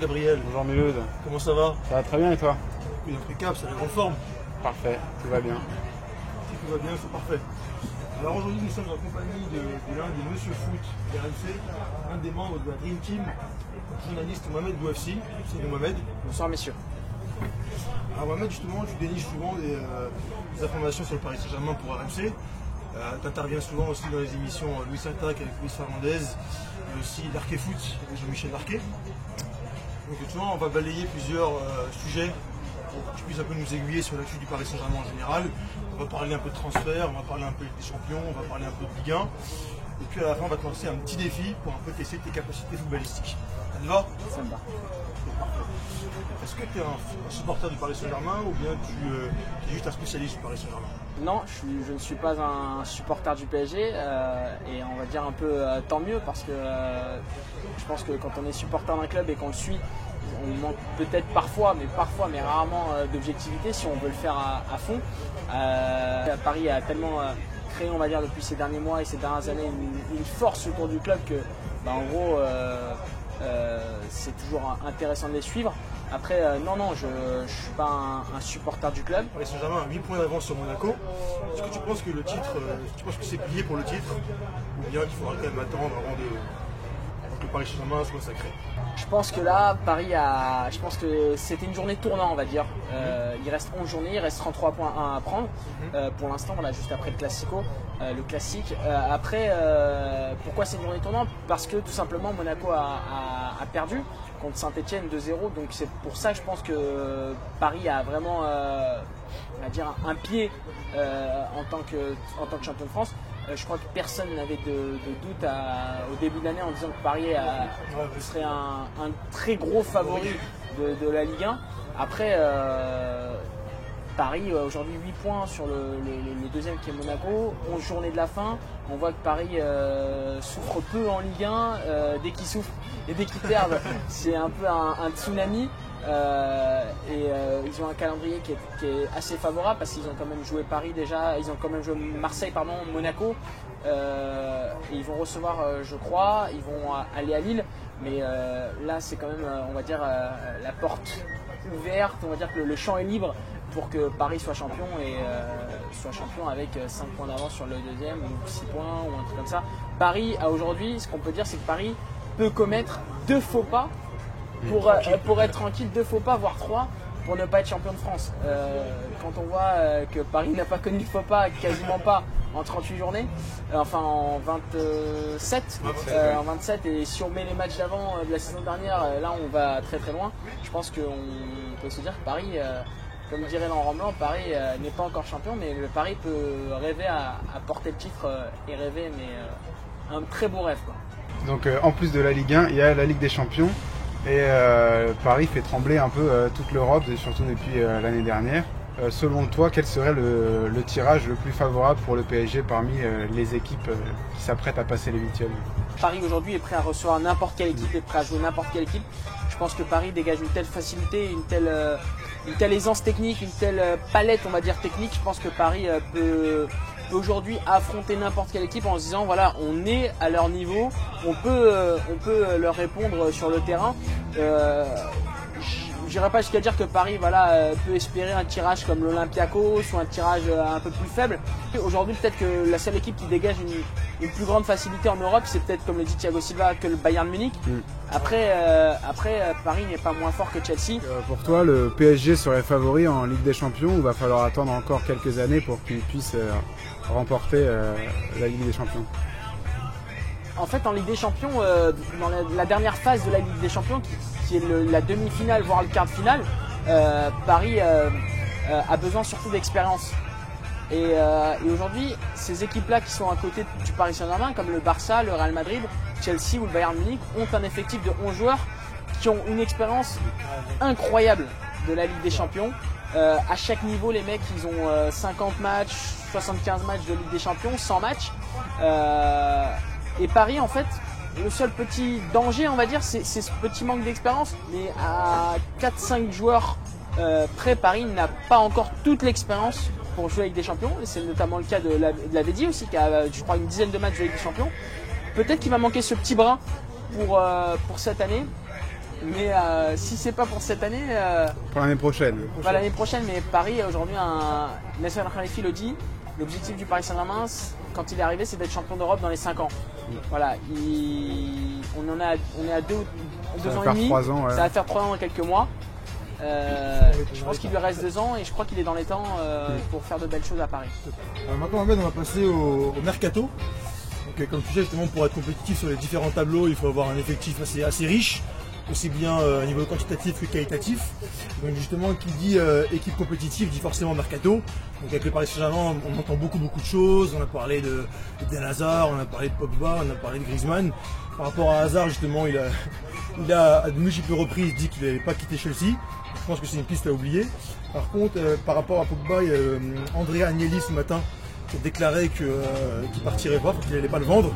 Gabriel. Bonjour Mulhouse. Comment ça va? Ça va très bien et toi? Oui, impeccable, c'est la grande forme. Parfait, tout va bien. Si tout va bien, c'est parfait. Alors aujourd'hui, nous sommes en compagnie de l'un des Monsieur Foot de RMC, un des membres de la Dream Team, journaliste Mohamed Bouafsi. Salut Mohamed. Bonsoir messieurs. Alors Mohamed, justement, tu déniches souvent des informations sur le Paris Saint-Germain pour RMC. Tu interviens souvent aussi dans les émissions Louis Attaque avec Luis Fernandez, et aussi l'Arquet Foot avec Jean-Michel Larquet. Donc tu vois, on va balayer plusieurs sujets pour que tu puisses un peu nous aiguiller sur l'actu du Paris Saint-Germain en général. On va parler un peu de transfert, on va parler un peu des champions, on va parler un peu de Ligue 1. Et puis à la fin, on va te lancer un petit défi pour un peu tester tes capacités footballistiques. Ça te va? Ça me va. Est-ce que tu es un supporter du Paris Saint-Germain ou bien tu es juste un spécialiste du Paris Saint-Germain? Non, je ne suis pas un supporter du PSG et on va dire un peu tant mieux parce que je pense que quand on est supporter d'un club et qu'on le suit, on manque peut-être parfois mais rarement d'objectivité si on veut le faire à fond. Paris a tellement créé, on va dire, depuis ces derniers mois et ces dernières années une force autour du club que, en gros, c'est toujours intéressant de les suivre. Après, non, je ne suis pas un supporter du club. Paris Saint-Germain a 8 points d'avance sur Monaco. Est-ce que tu penses que le titre, tu penses que c'est plié pour le titre ou bien qu'il faudra quand même attendre avant que le Paris Saint-Germain soit sacré? Je pense que là, je pense que c'était une journée tournant, on va dire. Il reste 11 journées, il reste 33 points à prendre. Pour l'instant, voilà, juste après le Classico, le classique. Après, pourquoi c'est une journée tournante? Parce que tout simplement, Monaco a perdu contre Saint-Etienne 2-0. Donc c'est pour ça que je pense que Paris a vraiment, on va dire, un pied en tant que champion de France. Je crois que personne n'avait de doute au début de l'année en disant que Paris serait un très gros favori de la Ligue 1. Après, Paris aujourd'hui 8 points sur le deuxième qui est Monaco, 11 journées de la fin. On voit que Paris souffre peu en Ligue 1. Dès qu'ils souffrent et dès qu'ils perdent, c'est un peu un tsunami. Ils ont un calendrier qui est assez favorable parce qu'ils ont quand même joué Paris déjà, ils ont quand même joué Marseille, Monaco, et ils vont recevoir, je crois, ils vont aller à Lille, mais là c'est quand même, on va dire, la porte ouverte, on va dire que le champ est libre pour que Paris soit champion et soit champion avec 5 points d'avance sur le deuxième ou 6 points ou un truc comme ça. Paris, aujourd'hui, ce qu'on peut dire, c'est que Paris peut commettre 2 faux pas pour être tranquille, 2 faux pas, voire 3, pour ne pas être champion de France. Quand on voit que Paris n'a pas connu de faux pas, quasiment pas, en 38 journées, enfin en 27, en 27, et si on met les matchs d'avant de la saison dernière, là on va très très loin. Je pense qu'on peut se dire que Paris, comme dirait Laurent Blanc, Paris n'est pas encore champion, mais le Paris peut rêver à porter le titre et rêver, mais un très beau rêve, quoi. Donc en plus de la Ligue 1, il y a la Ligue des Champions. Et Paris fait trembler un peu toute l'Europe, et surtout depuis l'année dernière. Selon toi, quel serait le tirage le plus favorable pour le PSG parmi les équipes qui s'apprêtent à passer les huitièmes? Paris aujourd'hui est prêt à recevoir n'importe quelle équipe, est prêt à jouer n'importe quelle équipe. Je pense que Paris dégage une telle facilité, une telle aisance technique, une telle palette, on va dire, technique. Je pense que Paris peut aujourd'hui affronter n'importe quelle équipe en se disant voilà, on est à leur niveau, on peut leur répondre sur le terrain. Je n'irai pas jusqu'à dire que Paris peut espérer un tirage comme l'Olympiakos ou un tirage un peu plus faible. Aujourd'hui, peut-être que la seule équipe qui dégage une plus grande facilité en Europe, c'est peut-être, comme le dit Thiago Silva, que le Bayern Munich. Après, Paris n'est pas moins fort que Chelsea. Pour toi, le PSG serait favori en Ligue des Champions ou va falloir attendre encore quelques années pour qu'il puisse remporter la Ligue des Champions? En fait, en Ligue des Champions, dans la dernière phase de la Ligue des Champions, qui est la demi-finale, voire le quart de finale, Paris a besoin surtout d'expérience. Et aujourd'hui, ces équipes-là qui sont à côté du Paris Saint-Germain, comme le Barça, le Real Madrid, Chelsea ou le Bayern Munich, ont un effectif de 11 joueurs qui ont une expérience incroyable de la Ligue des Champions. À chaque niveau, les mecs, ils ont 50 matchs, 75 matchs de Ligue des Champions, 100 matchs. Et Paris, en fait, le seul petit danger, on va dire, c'est ce petit manque d'expérience. Mais à 4-5 joueurs près, Paris n'a pas encore toute l'expérience pour jouer avec des champions. Et c'est notamment le cas de la Védie aussi, qui a, je crois, une dizaine de matchs de Ligue des Champions. Peut-être qu'il va manquer ce petit brin pour cette année. Mais si c'est pas pour cette année, Pour l'année prochaine. pas l'année prochaine, mais Paris aujourd'hui, Nasser Al-Khelaifi le dit, l'objectif du Paris Saint-Germain, quand il est arrivé, c'est d'être champion d'Europe dans les 5 ans. Voilà, on est à 2 ans et demi, 3 ans, ouais. Ça va faire 3 ans dans quelques mois. Je pense qu'il lui reste 2 ans et je crois qu'il est dans les temps pour faire de belles choses à Paris. Maintenant, Ahmed, on va passer au mercato. Donc, comme tu sais, justement, pour être compétitif sur les différents tableaux, il faut avoir un effectif assez riche, aussi bien au niveau quantitatif que qualitatif. Donc justement, qui dit équipe compétitive dit forcément mercato. Donc avec le Paris Saint-Germain, on entend beaucoup de choses. On a parlé de Eden Hazard, on a parlé de Pogba, on a parlé de Griezmann. Par rapport à Hazard, justement, il a à de multiples reprises dit qu'il n'allait pas quitter Chelsea. Je pense que c'est une piste à oublier. Par contre, par rapport à Pogba, il y a Andrea Agnelli ce matin qui a déclaré qu'il ne partirait pas, qu'il n'allait pas le vendre.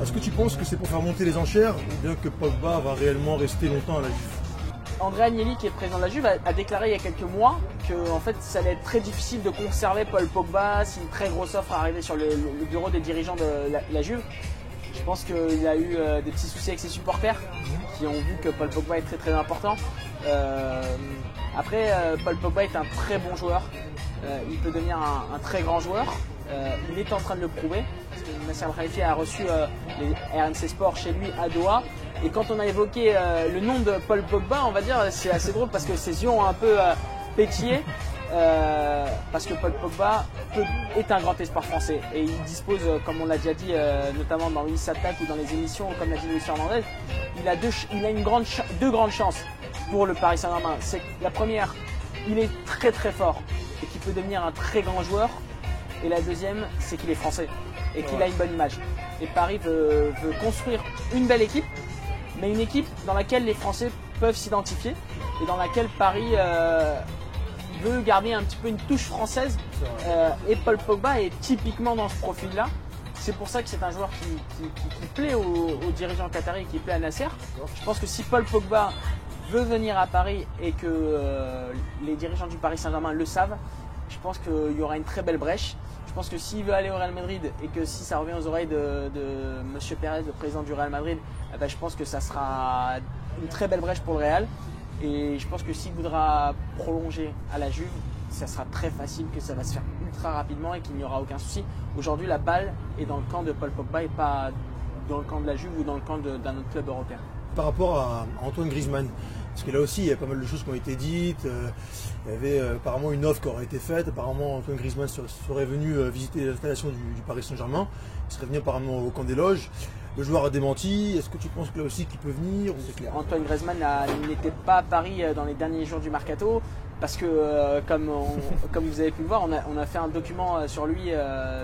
Est-ce que tu penses que c'est pour faire monter les enchères ou bien que Pogba va réellement rester longtemps à la Juve? Andrea Agnelli, qui est président de la Juve, a déclaré il y a quelques mois que en fait, ça allait être très difficile de conserver Paul Pogba si une très grosse offre arrivait sur le bureau des dirigeants de la Juve. Je pense qu'il a eu des petits soucis avec ses supporters qui ont vu que Paul Pogba est très très important. Après, Paul Pogba est un très bon joueur. Il peut devenir un très grand joueur. Il est en train de le prouver. Parce que Nasser Al-Khelaifi a reçu les RMC Sport chez lui à Doha. Et quand on a évoqué le nom de Paul Pogba, on va dire, c'est assez drôle parce que ses yeux ont un peu pétillé. Parce que Paul Pogba est un grand espoir français et il dispose, comme on l'a déjà dit, notamment dans Louis Attaque ou dans les émissions, comme l'a dit Luis Fernandez, il a deux grandes chances pour le Paris Saint-Germain. C'est la première, il est très très fort et qu'il peut devenir un très grand joueur. Et la deuxième, c'est qu'il est français et qu'il a une bonne image. Et Paris veut construire une belle équipe, mais une équipe dans laquelle les Français peuvent s'identifier et dans laquelle Paris veut garder un petit peu une touche française. Et Paul Pogba est typiquement dans ce profil-là. C'est pour ça que c'est un joueur qui plaît aux dirigeants qataris et qui plaît à Nasser. Je pense que si Paul Pogba veut venir à Paris et que les dirigeants du Paris Saint-Germain le savent, je pense qu'il y aura une très belle brèche. Je pense que s'il veut aller au Real Madrid et que si ça revient aux oreilles de M. Pérez, le président du Real Madrid, je pense que ça sera une très belle brèche pour le Real. Et je pense que s'il voudra prolonger à la Juve, ça sera très facile, que ça va se faire ultra rapidement et qu'il n'y aura aucun souci. Aujourd'hui, la balle est dans le camp de Paul Pogba et pas dans le camp de la Juve ou dans le camp d'un autre club européen. Par rapport à Antoine Griezmann, parce que là aussi il y a pas mal de choses qui ont été dites, il y avait apparemment une offre qui aurait été faite, apparemment Antoine Griezmann serait venu visiter l'installation du Paris Saint-Germain, il serait venu apparemment au camp des loges. Le joueur a démenti, est-ce que tu penses que là aussi qu'il peut venir ou c'est clair? Antoine Griezmann n'était pas à Paris dans les derniers jours du mercato parce que comme vous avez pu le voir, on a fait un document sur lui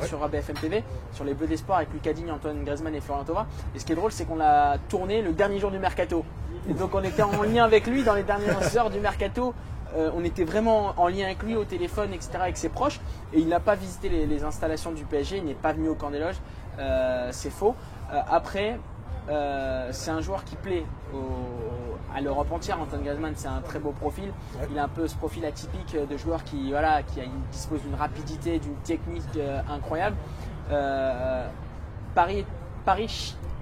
sur BFM TV, sur les Bleus des Sports avec Lucas Digne, Antoine Griezmann et Florian Thauvin. Et ce qui est drôle, c'est qu'on l'a tourné le dernier jour du mercato. Et donc on était en lien avec lui dans les dernières heures du mercato. On était vraiment en lien avec lui au téléphone, etc., avec ses proches. Et il n'a pas visité les installations du PSG, il n'est pas venu au camp des loges. C'est faux. Après, c'est un joueur qui plaît à l'Europe entière. Antoine Griezmann, c'est un très beau profil. Ouais. Il a un peu ce profil atypique de joueur qui dispose d'une rapidité, d'une technique incroyable. Paris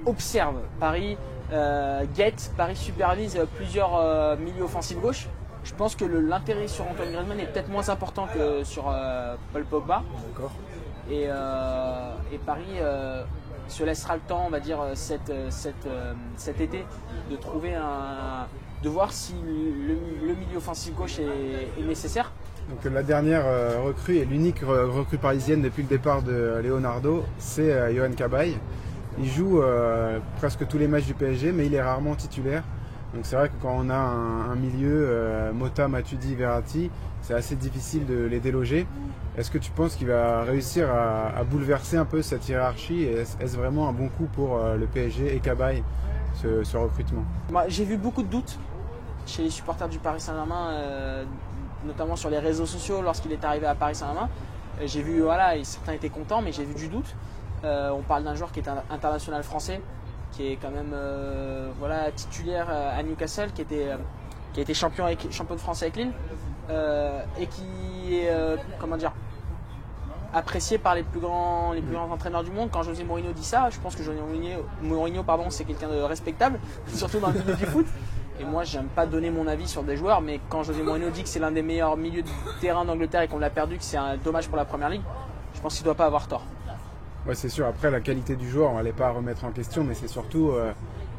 observe, Paris guette, Paris supervise plusieurs milieux offensifs gauche. Je pense que l'intérêt sur Antoine Griezmann est peut-être moins important que sur Paul Pogba. D'accord. Et Paris se laissera le temps, on va dire, cet été, de trouver de voir si le milieu offensif gauche est nécessaire. Donc la dernière recrue et l'unique recrue parisienne depuis le départ de Leonardo, c'est Yohan Cabaye. Il joue presque tous les matchs du PSG, mais il est rarement titulaire. Donc c'est vrai que quand on a un milieu, Mota, Matuidi, Verratti, c'est assez difficile de les déloger. Est-ce que tu penses qu'il va réussir à bouleverser un peu cette hiérarchie et est-ce vraiment un bon coup pour le PSG et Cabaye, ce recrutement? J'ai vu beaucoup de doutes chez les supporters du Paris Saint-Germain, notamment sur les réseaux sociaux lorsqu'il est arrivé à Paris Saint-Germain. J'ai vu, certains étaient contents, mais j'ai vu du doute. On parle d'un joueur qui est international français, qui est quand même titulaire à Newcastle, qui a été champion de France avec Lille, et qui est apprécié par les plus grands entraîneurs du monde. Quand José Mourinho dit ça, je pense que José Mourinho c'est quelqu'un de respectable, surtout dans le milieu du foot. Et moi, j'aime pas donner mon avis sur des joueurs, mais quand José Mourinho dit que c'est l'un des meilleurs milieux de terrain d'Angleterre et qu'on l'a perdu, que c'est un dommage pour la Première Ligue, je pense qu'il doit pas avoir tort. Ouais, c'est sûr. Après, la qualité du joueur, on n'allait pas remettre en question, mais c'est surtout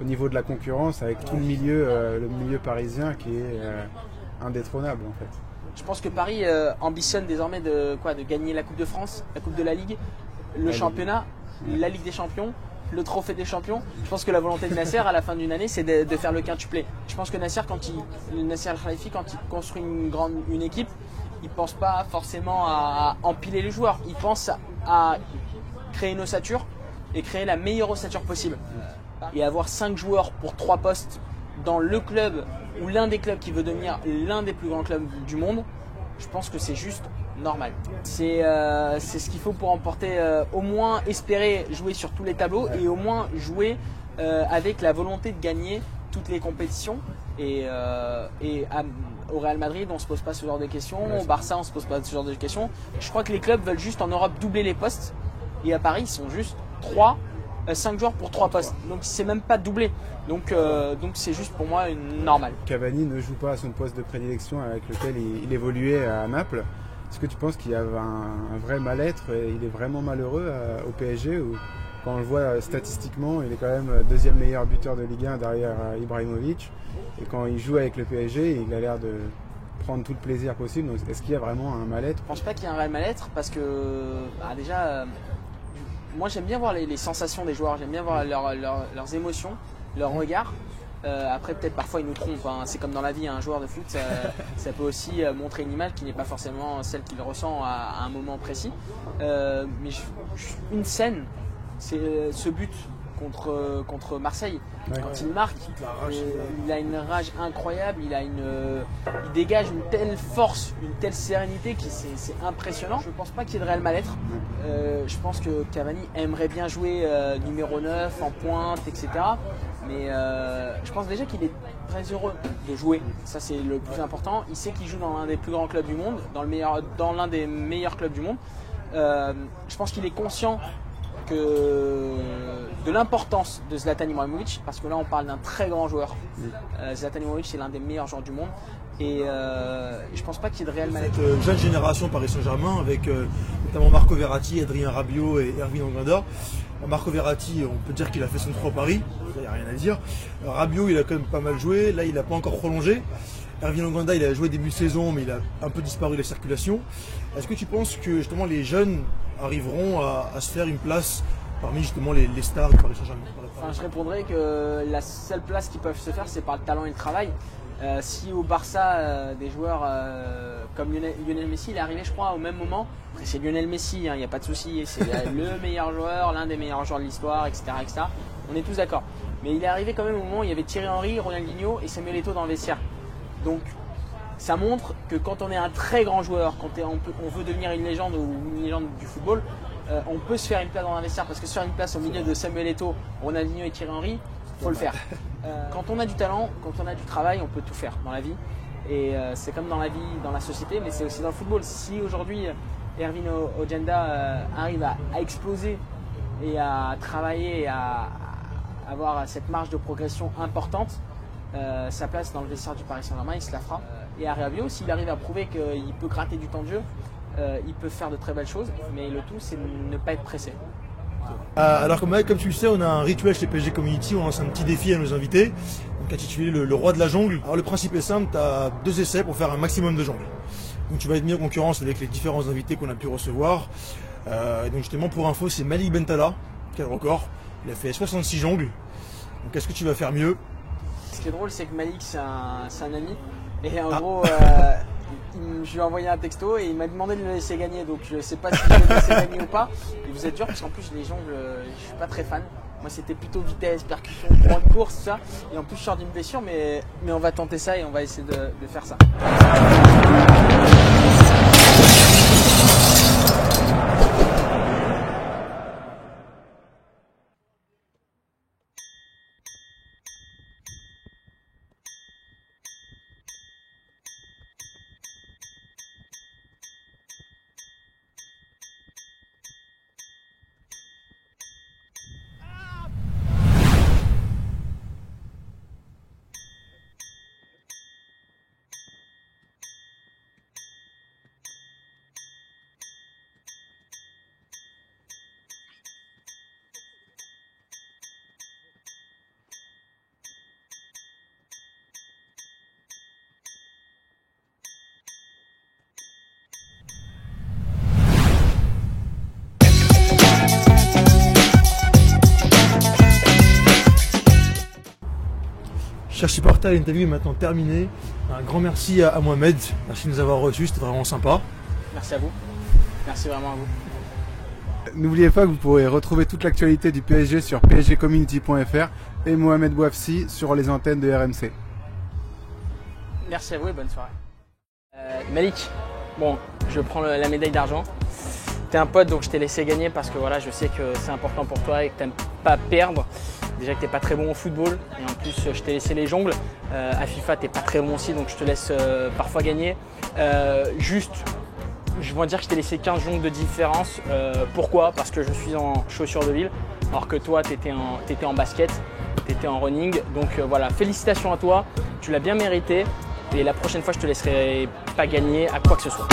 au niveau de la concurrence avec tout le milieu parisien qui est indétrônable en fait. Je pense que Paris ambitionne désormais de gagner la Coupe de France, la Coupe de la Ligue, le championnat, la Ligue des Champions, le trophée des champions. Je pense que la volonté de Nasser à la fin d'une année, c'est de faire le quintuplé. Je pense que Nasser Al Khelaifi, quand il construit une équipe, il pense pas forcément à empiler les joueurs. Il pense à créer une ossature et créer la meilleure ossature possible. Et avoir 5 joueurs pour 3 postes dans le club ou l'un des clubs qui veut devenir l'un des plus grands clubs du monde, je pense que c'est juste normal. C'est ce qu'il faut pour emporter, au moins espérer jouer sur tous les tableaux et au moins jouer avec la volonté de gagner toutes les compétitions. Au Real Madrid, on ne se pose pas ce genre de questions. Au Barça, on ne se pose pas ce genre de questions. Je crois que les clubs veulent juste en Europe doubler les postes. Et à Paris, ils sont juste 5 joueurs pour 3 postes. Donc c'est même pas doublé. Donc c'est juste pour moi normal. Cavani ne joue pas à son poste de prédilection avec lequel il évoluait à Naples. Est-ce que tu penses qu'il y a un vrai mal-être et il est vraiment malheureux au PSG ou quand on le voit statistiquement, il est quand même deuxième meilleur buteur de Ligue 1 derrière Ibrahimovic. Et quand il joue avec le PSG, il a l'air de prendre tout le plaisir possible. Donc, est-ce qu'il y a vraiment un mal-être? Je pense pas qu'il y ait un vrai mal-être parce que déjà, moi j'aime bien voir les sensations des joueurs, j'aime bien voir leurs émotions, leurs regards. Après peut-être parfois ils nous trompent, hein. C'est comme dans la vie, un joueur de foot ça peut aussi montrer une image qui n'est pas forcément celle qu'il ressent à un moment précis. Mais une scène, c'est ce but contre Marseille. Quand il marque, il a une rage incroyable, il dégage une telle force, une telle sérénité qui c'est impressionnant. Je ne pense pas qu'il y ait de réel mal-être. Je pense que Cavani aimerait bien jouer numéro 9 en pointe, etc. Mais je pense déjà qu'il est très heureux de jouer. Ça c'est le plus important. Il sait qu'il joue dans l'un des plus grands clubs du monde, dans l'un des meilleurs clubs du monde. Je pense qu'il est conscient de l'importance de Zlatan Ibrahimovic, parce que là on parle d'un très grand joueur. Zlatan Ibrahimovic c'est l'un des meilleurs joueurs du monde et je pense pas qu'il y ait de réel mal-être. Cette jeune génération Paris Saint-Germain avec notamment Marco Verratti, Adrien Rabiot et Erwin Onganda. Marco Verratti, on peut dire qu'il a fait son 3 Paris, il n'y a rien à dire. Rabiot il a quand même pas mal joué, là il n'a pas encore prolongé. Erwin Onganda il a joué début de saison mais il a un peu disparu de la circulation. Est-ce que tu penses que justement les jeunes arriveront à se faire une place parmi justement les stars de Paris Saint-Germain? Enfin, je répondrais que la seule place qu'ils peuvent se faire c'est par le talent et le travail. Si au Barça des joueurs comme Lionel Messi, il est arrivé je crois au même moment. Après c'est Lionel Messi, il n'y a pas de souci, c'est le meilleur joueur, l'un des meilleurs joueurs de l'histoire, etc., etc. On est tous d'accord. Mais il est arrivé quand même au moment où il y avait Thierry Henry, Ronaldinho et Samuel Eto'o dans le vestiaire. Donc ça montre que quand on est un très grand joueur, quand on veut devenir une légende ou une légende du football, on peut se faire une place dans un vestiaire, parce que se faire une place au milieu de Samuel Eto'o, Ronaldinho et Thierry Henry, il faut le faire. Quand on a du talent, quand on a du travail, on peut tout faire dans la vie. Et c'est comme dans la vie, dans la société, mais c'est aussi dans le football. Si aujourd'hui Erwin Onganda arrive à exploser et à travailler et à avoir cette marge de progression importante, sa place dans le vestiaire du Paris Saint-Germain, il se la fera. Et à Rabiot, s'il arrive à prouver qu'il peut gratter du temps de jeu, il peut faire de très belles choses, mais le tout c'est de ne pas être pressé. Alors comme tu le sais, on a un rituel chez PSG Community, on lance un petit défi à nos invités, donc intitulé le roi de la jungle. Alors le principe est simple, tu as 2 essais pour faire un maximum de jongles. Donc tu vas être mis en concurrence avec les différents invités qu'on a pu recevoir. Donc justement pour info, c'est Malik Bentala qui a le record, il a fait 66 jongles. Donc est-ce que tu vas faire mieux? Ce qui est drôle, c'est que Malik c'est un ami, et en gros je lui ai envoyé un texto et il m'a demandé de le laisser gagner, donc je sais pas si je vais le laisser gagner ou pas. Et vous êtes dur parce qu'en plus les jongles, je suis pas très fan. Moi c'était plutôt vitesse, percussion, grande course, tout ça. Et en plus je sors d'une blessure, mais on va tenter ça et on va essayer de faire ça. Chers supporters, l'interview est maintenant terminée. Un grand merci à Mohamed. Merci de nous avoir reçus, c'était vraiment sympa. Merci à vous. Merci vraiment à vous. N'oubliez pas que vous pourrez retrouver toute l'actualité du PSG sur psgcommunity.fr et Mohamed Bouafsi sur les antennes de RMC. Merci à vous et bonne soirée. Malik, bon, je prends la médaille d'argent. T'es un pote, donc je t'ai laissé gagner parce que voilà, je sais que c'est important pour toi et que t'aimes pas perdre. Déjà que t'es pas très bon au football et en plus je t'ai laissé les jongles. À FIFA t'es pas très bon aussi, donc je te laisse parfois gagner. Juste, je vais dire que je t'ai laissé 15 jongles de différence. Pourquoi? Parce que je suis en chaussures de ville, alors que toi t'étais en basket, t'étais en running. Donc voilà, félicitations à toi, tu l'as bien mérité. Et la prochaine fois je te laisserai pas gagner à quoi que ce soit.